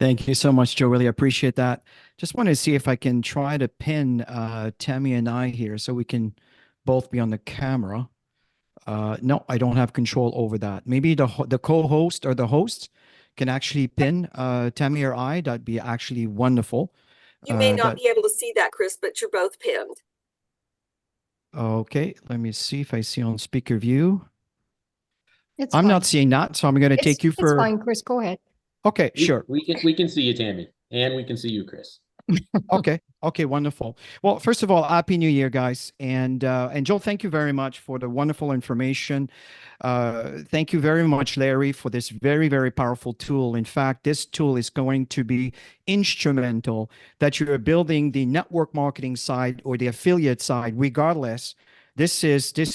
Thank you so much, Joe. Really appreciate that. Just want to see if I can try to pin Tammy and I here so we can both be on the camera. No, I don't have control over that. Maybe the co-host or the host can actually pin Tammy or I. That'd be actually wonderful. You may not That be able to see that, Chris, but you're both pinned. Okay. Let me see if I see on speaker view. It's I'm not fine. seeing that, so I'm going to take you It's for. fine, Chris. Go ahead. Okay, We sure. we can we can see you, Tammy, and we can see you, Chris. Okay. Okay, wonderful. Well, first of all, Happy New Year, guys. And Joel, thank you very much for the wonderful information. Thank you very much, Larry, for this very, very powerful tool. In fact, this tool is going to be instrumental that you're building the network marketing side or the affiliate side, regardless. This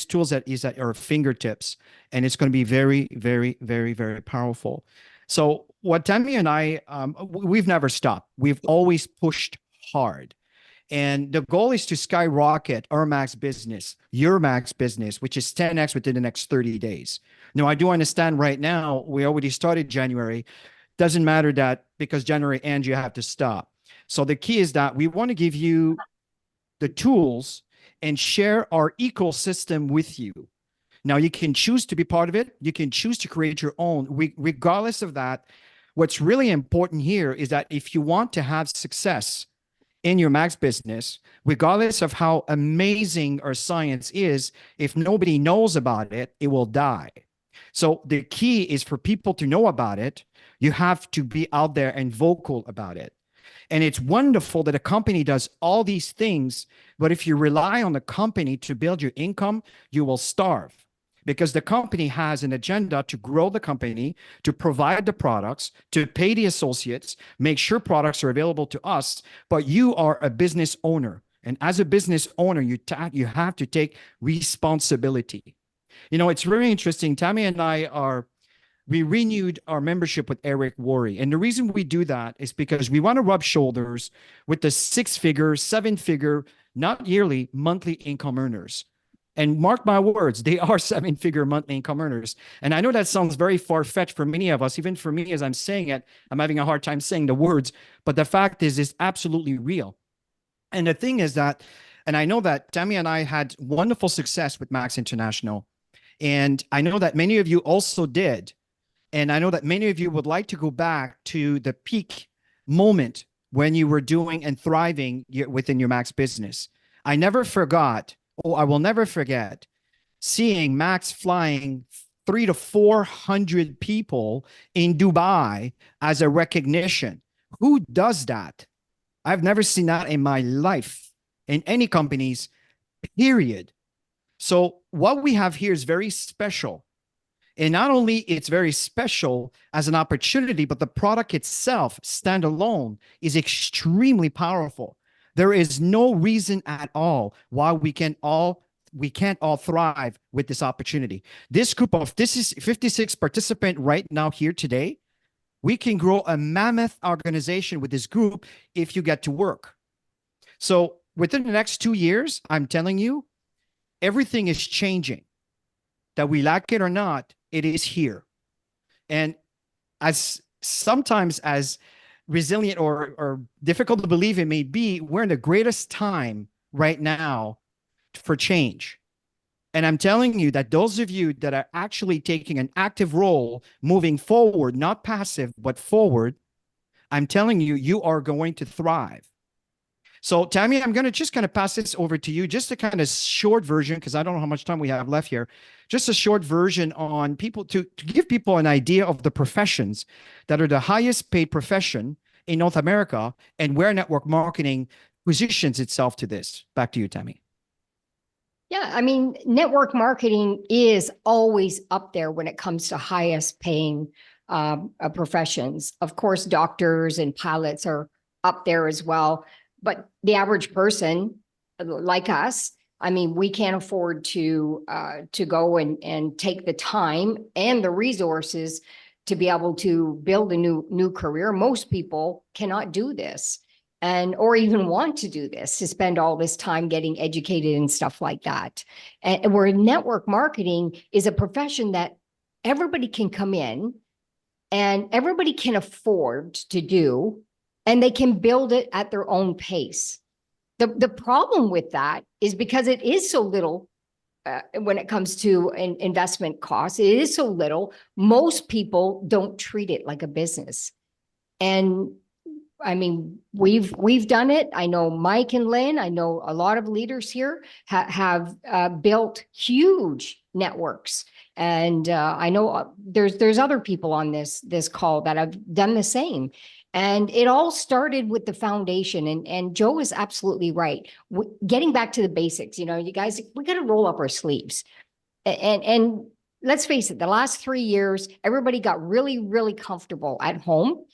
tools that is at your fingertips, and it's going to be very, very, very, very powerful. So what Tammy and I, we've never stopped. We've always pushed hard. And the goal is to skyrocket our max business, your max business, which is 10x within the next 30 days. Now, I do understand right now, we already started January. Doesn't matter that because January ends, you have to stop. So the key is that we want to give you the tools and share our ecosystem with you. Now, you can choose to be part of it. You can choose to create your own. Regardless of that, what's really important here is that if you want to have success in your max business, regardless of how amazing our science is, if nobody knows about it, it will die. So the key is for people to know about it. You have to be out there and vocal about it. And it's wonderful that a company does all these things, but if you rely on the company to build your income, you will starve because the company has an agenda to grow the company, to provide the products, to pay the associates, make sure products are available to us, but you are a business owner. And as a business owner, you have to take responsibility. You know, it's very interesting. Tammy and we renewed our membership with Eric Worre. And the reason we do that is because we want to rub shoulders with the 6-figure, 7-figure, not yearly, monthly income earners. And mark my words, they are 7-figure monthly income earners. And I know that sounds very far-fetched for many of us. Even for me, as I'm saying it, I'm having a hard time saying the words. But the fact is, it's absolutely real. And the thing is that, and I know that Tammy and I had wonderful success with Max International. And I know that many of you also did. And I know that many of you would like to go back to the peak moment when you were doing and thriving within your Max business. I never forgot, I will never forget seeing Max flying 300 to 400 people in Dubai as a recognition. Who does that? I've never seen that in my life in any companies, period. So what we have here is very special. And not only it's very special as an opportunity, but the product itself, standalone, is extremely powerful. There is no reason at all why we can't all thrive with this opportunity. This is 56 participants right now here today. We can grow a mammoth organization with this group if you get to work. So within the next 2 years, I'm telling you, everything is changing. That we like it or not, it is here. And as sometimes as resilient or difficult to believe it may be, we're in the greatest time right now for change. And I'm telling you that those of you that are actually taking an active role, moving forward, not passive, but forward, I'm telling you, you are going to thrive. So Tammy, I'm going to just kind of pass this over to you, just a kind of short version, because I don't know how much time we have left here. Just a short version on people to give people an idea of the professions that are the highest paid profession in North America and where network marketing positions itself to this. Back to you, Tammy. Yeah, I mean, network marketing is always up there when it comes to highest paying professions. Of course, doctors and pilots are up there as well. But the average person like us, I mean, we can't afford to go and take the time and the resources to be able to build a new career. Most people cannot do this or even want to do this, to spend all this time getting educated and stuff like that. And where network marketing is a profession that everybody can come in and everybody can afford to do, and they can build it at their own pace. The problem with that is because it is so little when it comes to investment costs, it is so little, most people don't treat it like a business. And I mean, we've done it. I know Mike and Lynn, I know a lot of leaders here have built huge networks. And I know there's other people on this call that have done the same. And it all started with the foundation. And Joe is absolutely right. Getting back to the basics, you guys, we got to roll up our sleeves. And let's face it, the last 3 years, everybody got really, really comfortable at home.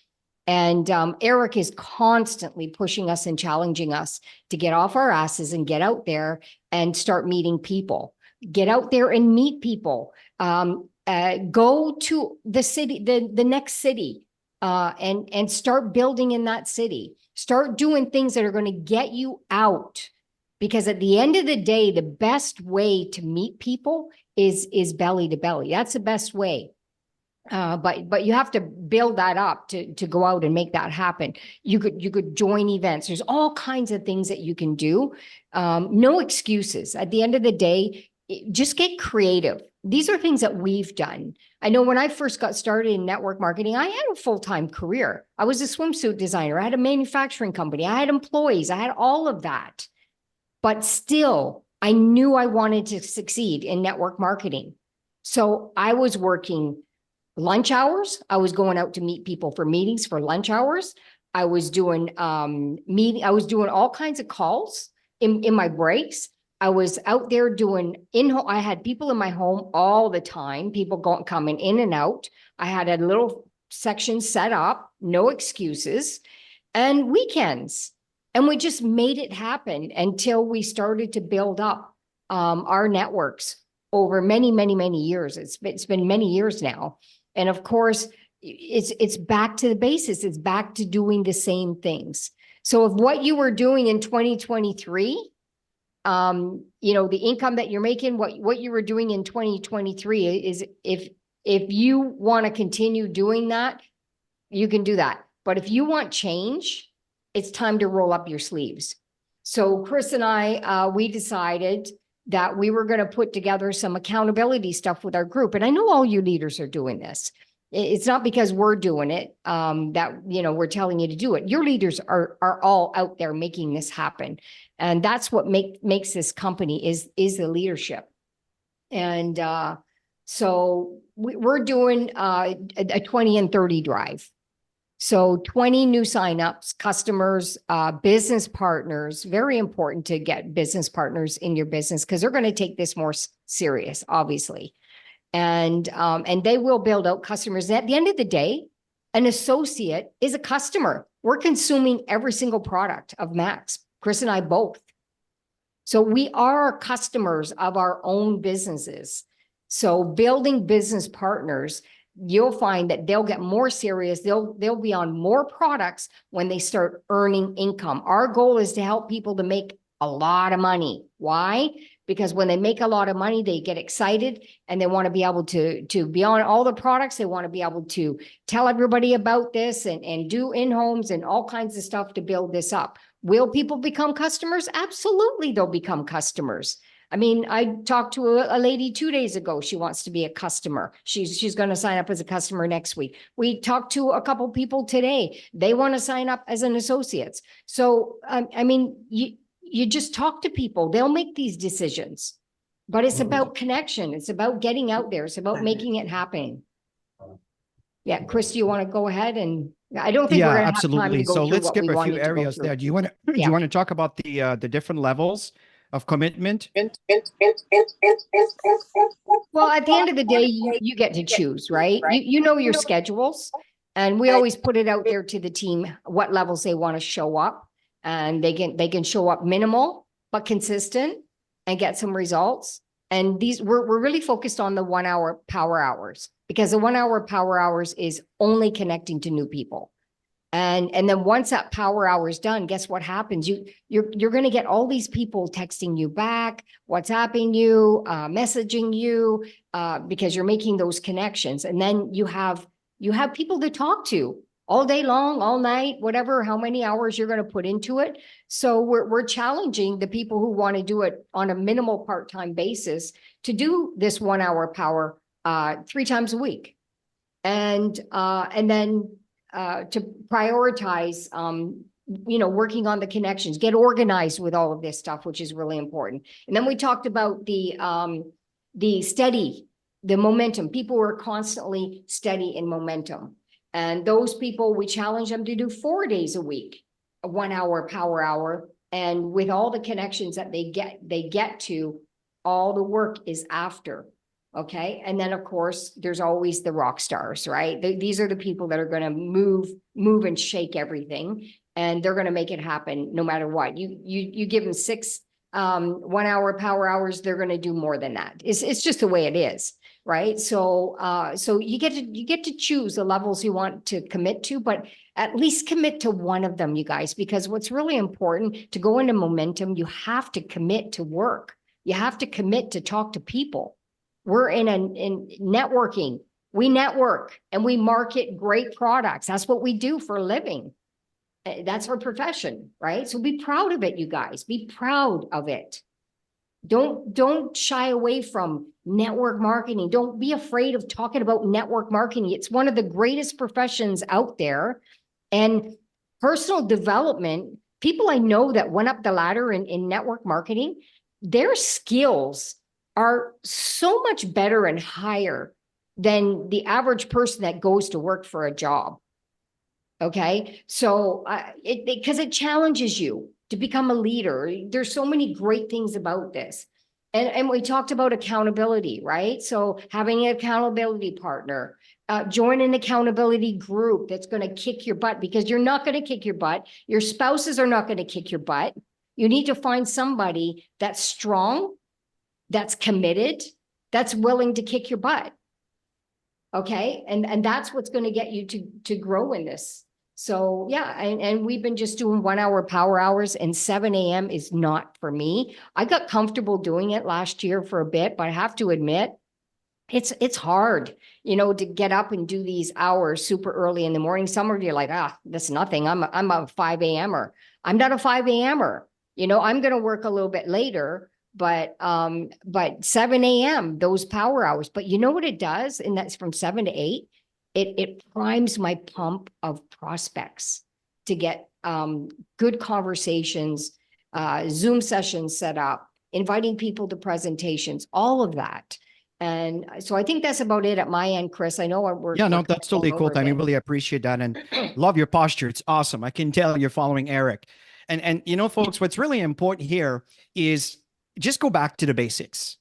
And Eric is constantly pushing us and challenging us to get off our asses and get out there and start meeting people. Get out there and meet people. Go to the city, the next city, and start building in that city. Start doing things that are going to get you out. Because at the end of the day, the best way to meet people is belly to belly. That's the best way. But you have to build that up to go out and make that happen. You could join events. There's all kinds of things that you can do. No excuses. At the end of the day, just get creative. These are things that we've done. I know when I first got started in network marketing, I had a full-time career. I was a swimsuit designer. I had a manufacturing company. I had employees. I had all of that. But still, I knew I wanted to succeed in network marketing. So I was working lunch hours. I was going out to meet people for meetings for lunch hours. I was doing I was doing all kinds of calls in my breaks. I was out there doing I had people in my home all the time, people coming in and out. I had a little section set up, no excuses, and weekends. And we just made it happen until we started to build up our networks over many, many, many years. It's been many years now. And of course, it's back to the basis. It's back to doing the same things. So if what you were doing in 2023, the income that you're making, what you were doing in 2023 is if you want to continue doing that, you can do that. But if you want change, it's time to roll up your sleeves. So Chris and I, we decided that we were going to put together some accountability stuff with our group. And I know all you leaders are doing this. It's not because we're doing it that, we're telling you to do it. Your leaders are all out there making this happen. And that's what makes this company is the leadership. And so we're doing a 20 and 30 drive. So 20 new signups, customers, business partners, very important to get business partners in your business because they're going to take this more serious, obviously. And they will build out customers. At the end of the day, an associate is a customer. We're consuming every single product of Max, Chris and I both. So we are customers of our own businesses. So building business partners, you'll find that they'll get more serious. They'll be on more products when they start earning income. Our goal is to help people to make a lot of money. Why? Because when they make a lot of money, they get excited and they want to be able to be on all the products. They want to be able to tell everybody about this and do in-homes and all kinds of stuff to build this up. Will people become customers? Absolutely, they'll become customers. I mean, I talked to a lady 2 days ago. She wants to be a customer. She's going to sign up as a customer next week. We talked to a couple people today. They want to sign up as an associate. So, I mean, you just talk to people. They'll make these decisions. But it's about connection. It's about getting out there. It's about making it happen. Yeah, Chris, do you want to go ahead? And I don't think we're going to have time to go so through let's what skip we a few wanted to go areas through. there. Do you want to talk about the different levels of commitment? Well, at the end of the day, you get to choose, right? You know your schedules, and we always put it out there to the team what levels they want to show up, and they can show up minimal but consistent and get some results. And we're really focused on the 1 hour power hours because the 1 hour power hours is only connecting to new people. And then once that power hour is done, guess what happens? You're going to get all these people texting you back, WhatsApping you, messaging you, because you're making those connections. And then you have You have people to talk to all day long, all night, whatever, how many hours you're going to put into it. So we're challenging the people who want to do it on a minimal part-time basis to do this 1 hour power 3 times a week. And then to prioritize, working on the connections, get organized with all of this stuff, which is really important. And then we talked about the momentum. People who are constantly steady in momentum. And those people, we challenge them to do 4 days a week, a 1 hour power hour. And with all the connections that they get to, all the work is after. Okay. And then of course, there's always the rock stars, right? These are the people that are going to move and shake everything. And they're going to make it happen no matter what. You give them 6 1 hour power hours, they're going to do more than that. It's just the way it is. Right. So you get to choose the levels you want to commit to, but at least commit to one of them, you guys, because what's really important to go into momentum, you have to commit to work. You have to commit to talk to people. We're in networking. We network and we market great products. That's what we do for a living. That's our profession, right? So be proud of it, you guys. Be proud of it. Don't shy away from network marketing. Don't be afraid of talking about network marketing. It's one of the greatest professions out there. And personal development, people I know that went up the ladder in network marketing, their skills are so much better and higher than the average person that goes to work for a job. Okay. So because it challenges you to become a leader. There's so many great things about this. And we talked about accountability, right? So having an accountability partner, join an accountability group that's going to kick your butt, because you're not going to kick your butt. Your spouses are not going to kick your butt. You need to find somebody that's strong, that's committed, that's willing to kick your butt. Okay. And that's what's going to get you to grow in this. So yeah, and we've been just doing 1 hour power hours, and 7 a.m. is not for me. I got comfortable doing it last year for a bit, but I have to admit, it's hard, to get up and do these hours super early in the morning. Some of you are like, that's nothing. I'm a 5 a.m.er. I'm not a 5 a.m.er. I'm going to work a little bit later, but 7 a.m., those power hours. But you know what it does? And that's from 7 to 8. It primes my pump of prospects to get good conversations, Zoom sessions set up, inviting people to presentations, all of that. And so I think that's about it at my end, Chris. I know we're that's totally cool. I really appreciate that, and love your posture. It's awesome. I can tell you're following Eric. And folks, what's really important here is just go back to the basics.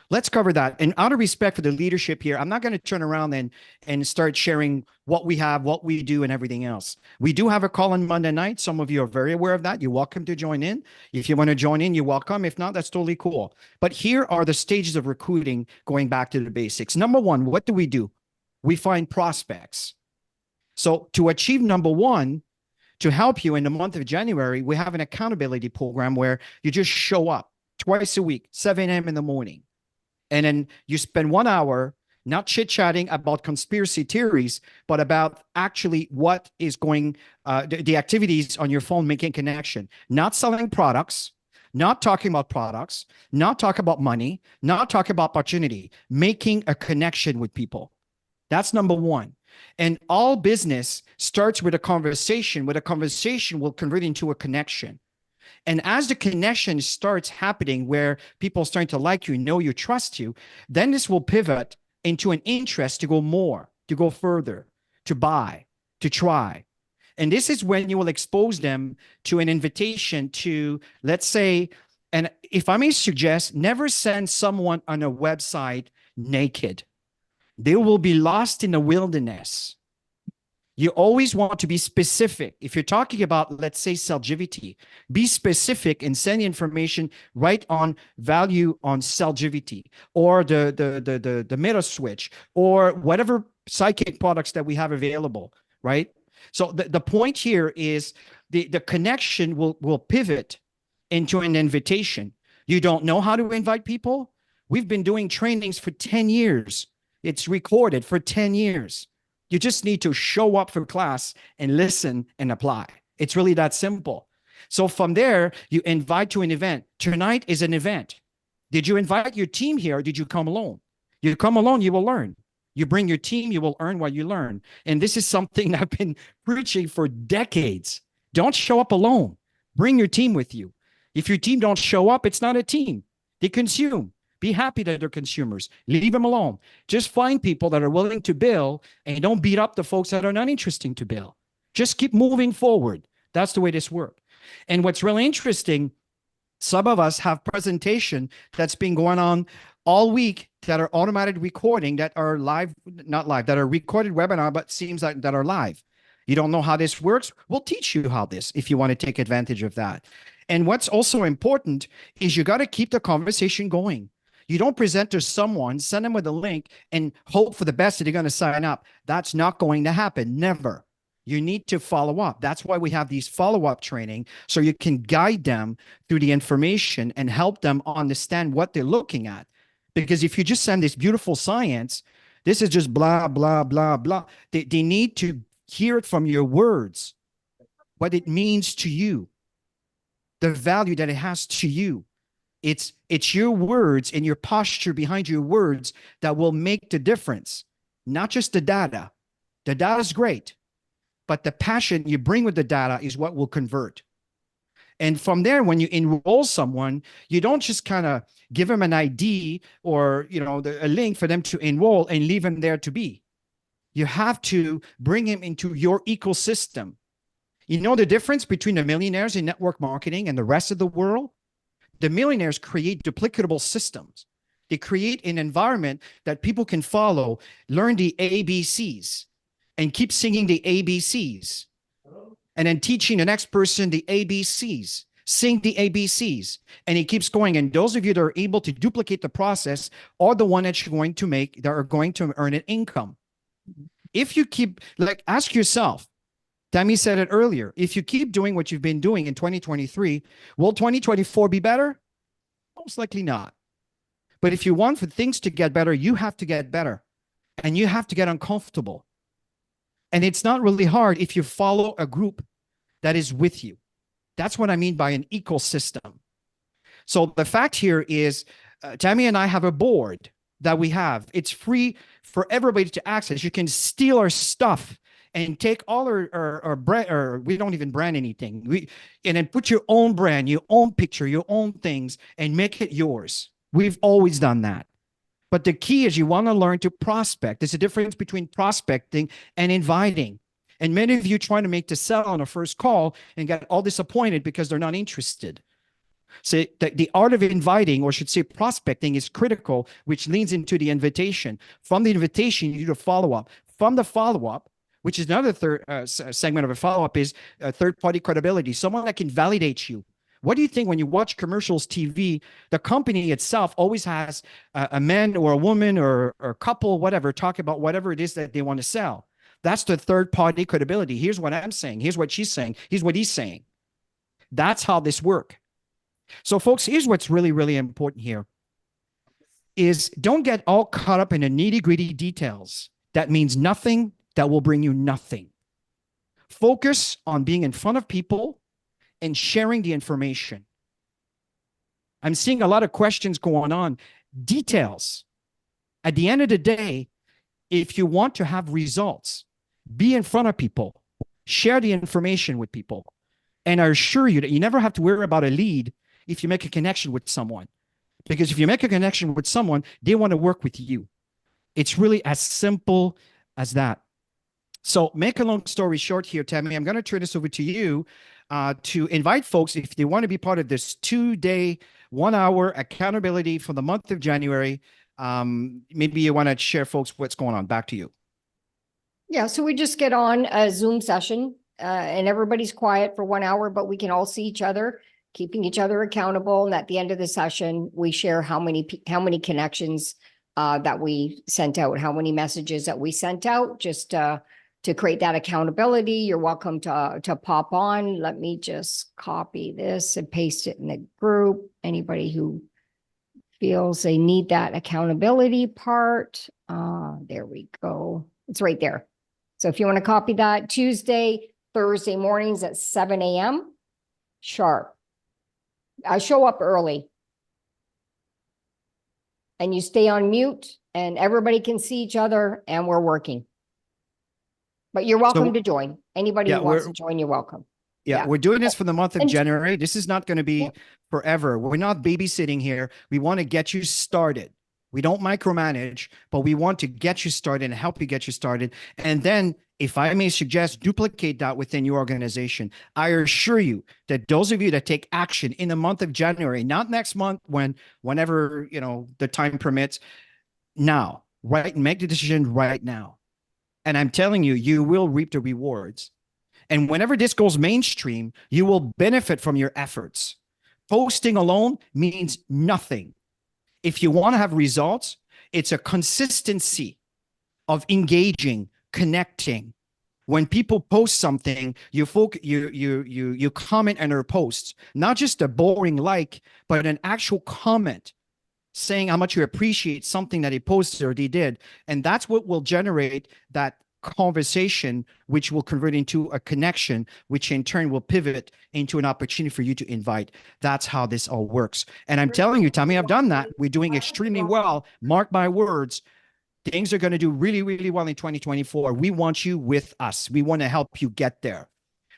Let's cover that. And out of respect for the leadership here, I'm not going to turn around and start sharing what we have, what we do, and everything else. We do have a call on Monday night. Some of you are very aware of that. You're welcome to join in. If you want to join in, you're welcome. If not, that's totally cool. But here are the stages of recruiting, going back to the basics. Number one, what do? We find prospects. So to achieve number one, to help you in the month of January, we have an accountability program where you just show up twice a week, 7 a.m. in the morning. And then you spend 1 hour not chit-chatting about conspiracy theories, but about actually what is going, the activities on your phone, making connection, not selling products, not talking about products, not talk about money, not talk about opportunity, making a connection with people. That's number one. And all business starts with a conversation, where the conversation will convert into a connection. And as the connection starts happening, where people are starting to like you, know you, trust you, then this will pivot into an interest to go more, to go further, to buy, to try. And this is when you will expose them to an invitation to, let's say, and if I may suggest, never send someone on a website naked. They will be lost in the wilderness. You always want to be specific. If you're talking about, let's say, Celgivity, be specific and send information right on value on Celgivity, or the Meta Switch, or whatever psychic products that we have available, right? So the point here is the connection will pivot into an invitation. You don't know how to invite people? We've been doing trainings for 10 years. It's recorded for 10 years. You just need to show up for class and listen and apply. It's really that simple. So from there, you invite to an event. Tonight is an event. Did you invite your team here or did you come alone? You come alone, you will learn. You bring your team, you will earn what you learn. And this is something I've been preaching for decades. Don't show up alone. Bring your team with you. If your team don't show up, it's not a team. They consume. Be happy that they're consumers. Leave them alone. Just find people that are willing to bill and don't beat up the folks that are not interesting to bill. Just keep moving forward. That's the way this works. And what's really interesting, some of us have presentation that's been going on all week that are automated recording that are live, not live, that are recorded webinar, but seems like that are live. You don't know how this works? We'll teach you how this, if you want to take advantage of that. And what's also important is you got to keep the conversation going. You don't present to someone, send them with a link and hope for the best that they're going to sign up. That's not going to happen. Never. You need to follow up. That's why we have these follow-up training, so you can guide them through the information and help them understand what they're looking at. Because if you just send this beautiful science, this is just blah, blah, blah, blah. They need to hear it from your words, what it means to you, the value that it has to you. It's your words and your posture behind your words that will make the difference, not just the data. The data is great, but the passion you bring with the data is what will convert. And from there, when you enroll someone, you don't just kind of give them an ID or, a link for them to enroll and leave them there to be. You have to bring him into your ecosystem. You know the difference between the millionaires in network marketing and the rest of the world? The millionaires create duplicatable systems. They create an environment that people can follow, learn the ABCs, and keep singing the ABCs. And then teaching the next person the ABCs, sing the ABCs. And it keeps going. And those of you that are able to duplicate the process are the one that are going to earn an income. If you keep, ask yourself, Tammy said it earlier, if you keep doing what you've been doing in 2023, will 2024 be better? Most likely not. But if you want for things to get better, you have to get better. And you have to get uncomfortable. And it's not really hard if you follow a group that is with you. That's what I mean by an ecosystem. So the fact here is, Tammy and I have a board that we have. It's free for everybody to access. You can steal our stuff and take all our brand, or we don't even brand anything. And then put your own brand, your own picture, your own things, and make it yours. We've always done that. But the key is you want to learn to prospect. There's a difference between prospecting and inviting. And many of you trying to make the sell on a first call and get all disappointed because they're not interested. So the art of inviting, or should say prospecting, is critical, which leans into the invitation. From the invitation, you do the follow-up. From the follow-up, which is another third segment of a follow-up, is third-party credibility, someone that can validate you. What do you think when you watch commercials, TV, the company itself always has a man or a woman or a couple, whatever, talk about whatever it is that they want to sell. That's the third-party credibility. Here's what I'm saying. Here's what she's saying. Here's what he's saying. That's how this works. So, folks, here's what's really, really important here is don't get all caught up in the nitty-gritty details. That means nothing. That will bring you nothing. Focus on being in front of people and sharing the information. I'm seeing a lot of questions going on. Details. At the end of the day, if you want to have results, be in front of people, share the information with people. And I assure you that you never have to worry about a lead if you make a connection with someone. Because if you make a connection with someone, they want to work with you. It's really as simple as that. So make a long story short here, Tammy, I'm going to turn this over to you to invite folks, if they want to be part of this 2-day, 1-hour accountability for the month of January. Maybe you want to share, folks, what's going on. Back to you. Yeah, so we just get on a Zoom session and everybody's quiet for 1 hour, but we can all see each other, keeping each other accountable. And at the end of the session, we share how many connections that we sent out, how many messages that we sent out, just to create that accountability. You're welcome to pop on. Let me just copy this and paste it in the group. Anybody who feels they need that accountability part, there we go. It's right there. So if you want to copy that, Tuesday, Thursday mornings at 7 a.m. sharp. I show up early. And you stay on mute and everybody can see each other and we're working. But you're welcome to join. Anybody who wants to join, you're welcome. Yeah, we're doing this for the month of And- January. This is not going to be forever. We're not babysitting here. We want to get you started. We don't micromanage, but we want to get you started and help you get you started. And then, if I may suggest, duplicate that within your organization. I assure you that those of you that take action in the month of January, not next month, whenever, you know, the time permits, now, right? Make the decision right now. And I'm telling you, you will reap the rewards. And whenever this goes mainstream, you will benefit from your efforts. Posting alone means nothing. If you want to have results, it's a consistency of engaging, connecting. When people post something, you comment on their posts, not just a boring like, but an actual comment saying how much you appreciate something that he posted or they did. And that's what will generate that conversation, which will convert into a connection, which in turn will pivot into an opportunity for you to invite. That's how this all works. And I'm telling you, Tammy, I've done that. We're doing extremely well. Mark my words. Things are going to do really, really well in 2024. We want you with us. We want to help you get there.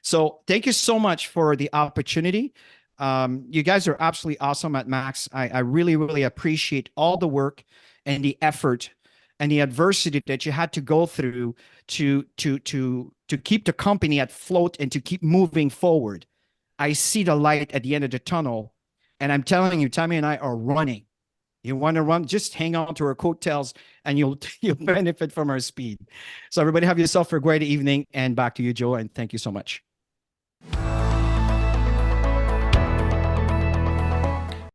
So thank you so much for the opportunity. You guys are absolutely awesome at Max. I really, really appreciate all the work and the effort and the adversity that you had to go through to keep the company at float and to keep moving forward. I see the light at the end of the tunnel, and I'm telling you, Tammy and I are running. You want to run, just hang on to our coattails and you'll benefit from our speed. So everybody have yourself a great evening, and back to you, Joe, and thank you so much.